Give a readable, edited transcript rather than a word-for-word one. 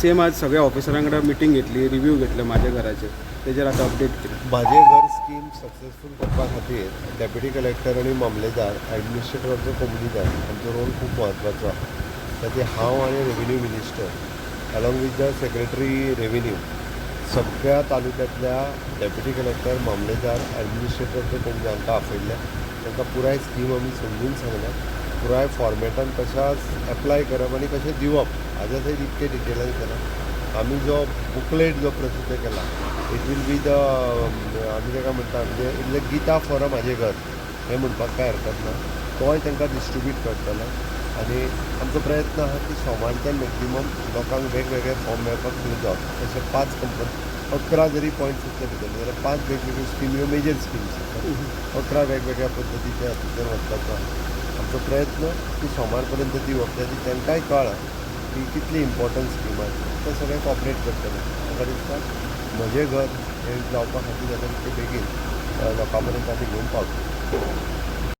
Same आज सगळ्या ऑफिसरांकडे meeting घेतली, रिव्ह्यू घेतले माझ्या घराचे, तेजेर आता अपडेट केलं. माझे घर स्कीम सक्सेसफूल करपा खातीर डेप्युटी कलेक्टर आणि मामलेदार एडमिनिस्ट्रेटराचो कम्युनिटी हांचो रोल खूब म्हत्वाचो आसा. ताती हांव आनी revenue minister along with the secretary revenue सगळ्या तालुक्यांतल्या डेप्युटी कलेक्टर मामलेदार एडमिनिस्ट्रेटराचो कम्युनिटी हांकां आपयल्ले. तांकां पुराय स्कीम आमी समजून सांगल्या, पुराय फॉर्मेटान कशें एप्लाय करप आनी कशें दिवप हाज्या सयत इतके डिटेलान केलां. आमी जो बुकलेट जो प्रसिद्ध केला इट वील बी द आमी ताका म्हणटा म्हणजे इल्ले गीता फॉर म्हाजें घर हें म्हणपाक कांय हरकत ना. तोय तांकां डिस्ट्रिब्यूट करतलो आनी आमचो प्रयत्न आसा की सोमारच्यान मॅक्झिमम लोकांक वेगवेगळे फॉर्म मेळपाक सुरू जावप. तशें 5 कंपनी 11 जरी पॉयंट्स आसले भितर जाल्यार 5 वेगवेगळ्यो स्कीम ह्यो मेजर स्किम्स आसात. 11 वेगवेगळ्या पद्दतीचे हातूंतल्यान वचपाचो आमचो प्रयत्न की सोमार पर्यंत दिवप त्याची तांकांय कळ्ळां की कितली इम्पॉर्टंट स्कीम आसा. ते सगळे कॉपरेट करतले. म्हाका दिसता म्हजें घर हें जावपा खातीर जाता तितके बेगीन लोकां पर्यंत आमी घेवन पावतले.